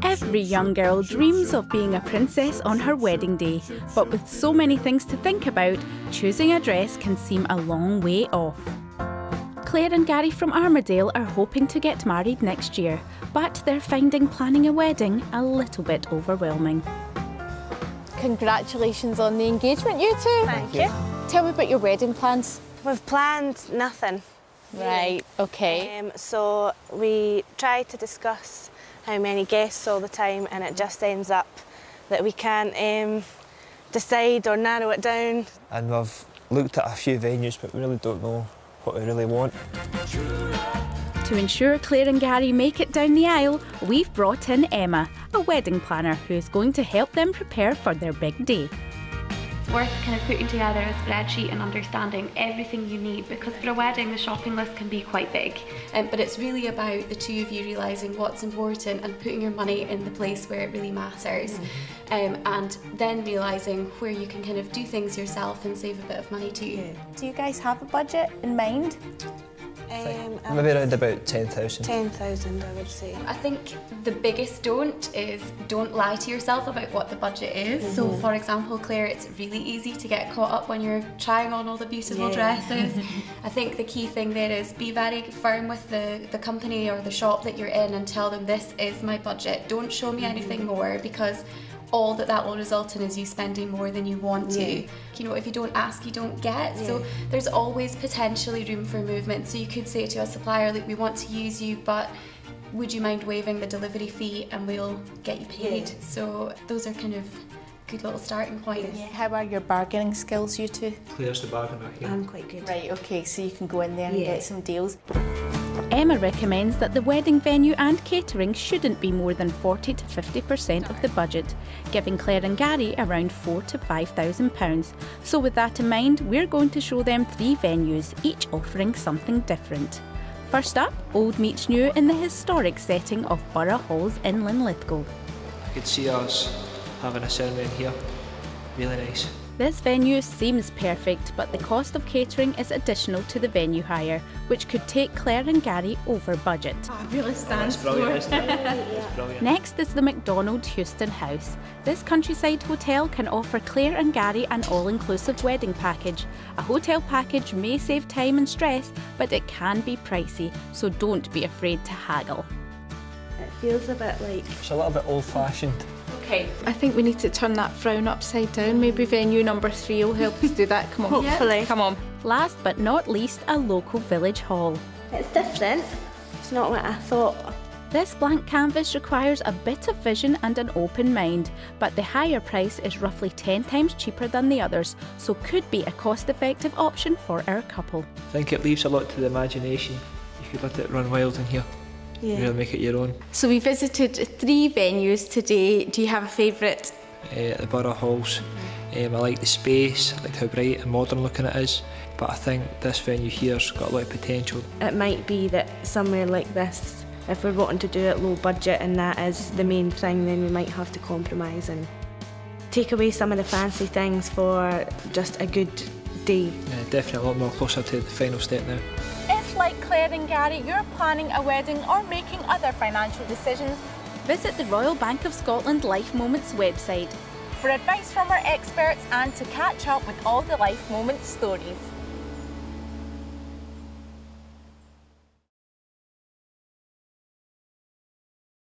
Every young girl dreams of being a princess on her wedding day, but with so many things to think about, choosing a dress can seem a long way off. Claire and Gary from Armadale are hoping to get married next year, but they're finding planning a wedding a little bit overwhelming. Congratulations on the engagement, you two. Thank you. Tell me about your wedding plans. We've planned nothing. Right, okay. So we try to discuss how many guests all the time, and it just ends up that we can't decide or narrow it down. And we've looked at a few venues, but we really don't know what we really want. To ensure Claire and Gary make it down the aisle, we've brought in Emma, a wedding planner who's going to help them prepare for their big day. It's worth kind of putting together a spreadsheet and understanding everything you need, because for a wedding the shopping list can be quite big. But it's really about the two of you realising what's important and putting your money in the place where it really matters. And then realising where you can kind of do things yourself and save a bit of money too. Do you guys have a budget in mind? Maybe around about 10,000. 10,000, I would say. I think the biggest don't lie to yourself about what the budget is. So for example, Claire, it's really easy to get caught up when you're trying on all the beautiful dresses. I think the key thing there is be very firm with the company or the shop that you're in and tell them this is my budget. Don't show me anything more, because all that will result in is you spending more than you want to. You know, if you don't ask, you don't get. So there's always potentially room for movement. So you could say to a supplier, look, we want to use you, but would you mind waiving the delivery fee and we'll get you paid? So those are kind of good little starting points. How are your bargaining skills, you two? Claire's the bargainer here. I'm quite good. Right, okay, so you can go in there and get some deals. Emma recommends that the wedding venue and catering shouldn't be more than 40 to 50% of the budget, giving Claire and Gary around £4,000 to £5,000. So with that in mind, we're going to show them 3 venues, each offering something different. First up, old meets new in the historic setting of Borough Halls in Linlithgow. I could see us having a ceremony here. Really nice. This venue seems perfect, but the cost of catering is additional to the venue hire, which could take Claire and Gary over budget. It really stands That's brilliant, isn't it? It's brilliant. Next is the McDonald Houston House. This countryside hotel can offer Claire and Gary an all-inclusive wedding package. A hotel package may save time and stress, but it can be pricey, so don't be afraid to haggle. It feels a bit like... It's a little bit old-fashioned. Okay, I think we need to turn that frown upside down. Maybe venue number 3 will help us do that. Come on. Hopefully. Come on. Last but not least, a local village hall. It's different. It's not what I thought. This blank canvas requires a bit of vision and an open mind, but the higher price is roughly 10 times cheaper than the others, so could be a cost-effective option for our couple. I think it leaves a lot to the imagination. You could let it run wild in here. Really make it your own. So we visited 3 venues today. Do you have a favourite? At the Borough Halls. I like the space, I like how bright and modern looking it is, but I think this venue here's got a lot of potential. It might be that somewhere like this, if we're wanting to do it low budget and that is the main thing, then we might have to compromise and take away some of the fancy things for just a good day. Definitely a lot more closer to the final step now. If, like Claire and Gary, you're planning a wedding or making other financial decisions, visit the Royal Bank of Scotland Life Moments website for advice from our experts and to catch up with all the Life Moments stories.